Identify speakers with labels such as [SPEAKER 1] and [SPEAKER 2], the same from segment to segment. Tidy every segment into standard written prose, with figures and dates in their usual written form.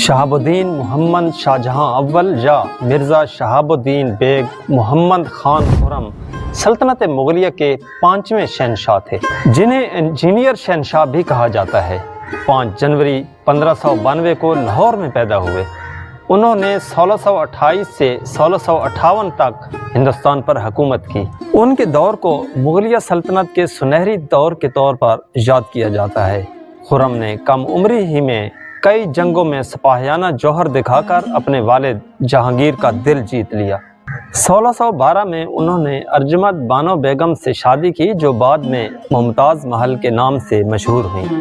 [SPEAKER 1] شہاب الدین محمد شاہجہاں اول یا مرزا شہاب الدین بیگ محمد خان خرم سلطنت مغلیہ کے 5ویں شہنشاہ تھے، جنہیں انجینئر شہنشاہ بھی کہا جاتا ہے۔ 5 جنوری 1592 کو لاہور میں پیدا ہوئے۔ انہوں نے 1628 سے 1658 تک ہندوستان پر حکومت کی۔ ان کے دور کو مغلیہ سلطنت کے سنہری دور کے طور پر یاد کیا جاتا ہے۔ خرم نے کم عمری ہی میں کئی جنگوں میں سپاہیانہ جوہر دکھا کر اپنے والد جہانگیر کا دل جیت لیا۔ 1612 میں انہوں نے ارجمند بانو بیگم سے شادی کی، جو بعد میں ممتاز محل کے نام سے مشہور ہوئیں۔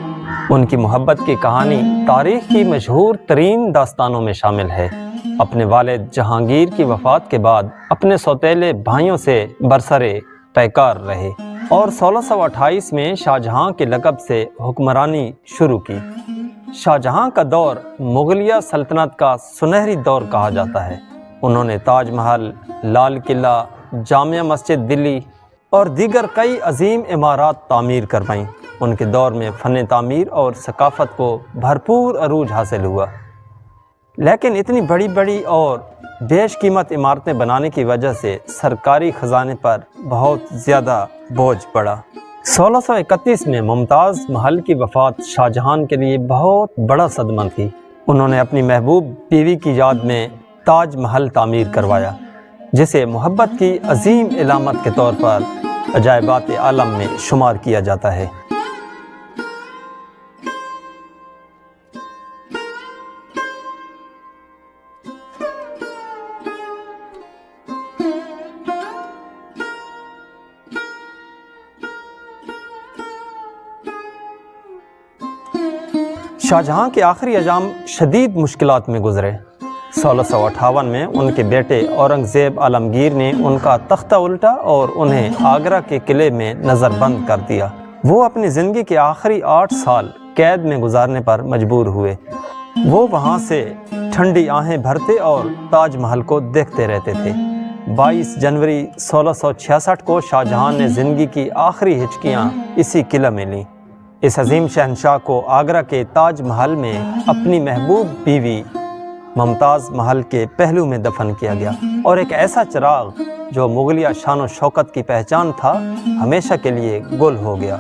[SPEAKER 1] ان کی محبت کی کہانی تاریخ کی مشہور ترین داستانوں میں شامل ہے۔ اپنے والد جہانگیر کی وفات کے بعد اپنے سوتیلے بھائیوں سے برسرے پیکار رہے اور 1628 میں شاہجہاں کے لقب سے حکمرانی شروع کی۔ شاہجہاں کا دور مغلیہ سلطنت کا سنہری دور کہا جاتا ہے۔ انہوں نے تاج محل، لال قلعہ، جامع مسجد دلی اور دیگر کئی عظیم عمارات تعمیر کروائیں۔ ان کے دور میں فن تعمیر اور ثقافت کو بھرپور عروج حاصل ہوا، لیکن اتنی بڑی بڑی اور بیش قیمت عمارتیں بنانے کی وجہ سے سرکاری خزانے پر بہت زیادہ بوجھ پڑا۔ 1631 میں ممتاز محل کی وفات شاہجہاں کے لیے بہت بڑا صدمہ تھی۔ انہوں نے اپنی محبوب بیوی کی یاد میں تاج محل تعمیر کروایا، جسے محبت کی عظیم علامت کے طور پر عجائبات عالم میں شمار کیا جاتا ہے۔ شاہجہاں کے آخری ایام شدید مشکلات میں گزرے۔ 1658 میں ان کے بیٹے اورنگزیب عالمگیر نے ان کا تختہ الٹا اور انہیں آگرہ کے قلعے میں نظر بند کر دیا۔ وہ اپنی زندگی کے آخری 8 سال قید میں گزارنے پر مجبور ہوئے۔ وہ وہاں سے ٹھنڈی آہیں بھرتے اور تاج محل کو دیکھتے رہتے تھے۔ 22 جنوری 1666 کو شاہجہاں نے زندگی کی آخری ہچکیاں اسی قلعہ میں لیں۔ اس عظیم شہنشاہ کو آگرہ کے تاج محل میں اپنی محبوب بیوی ممتاز محل کے پہلو میں دفن کیا گیا، اور ایک ایسا چراغ جو مغلیہ شان و شوکت کی پہچان تھا ہمیشہ کے لیے گل ہو گیا۔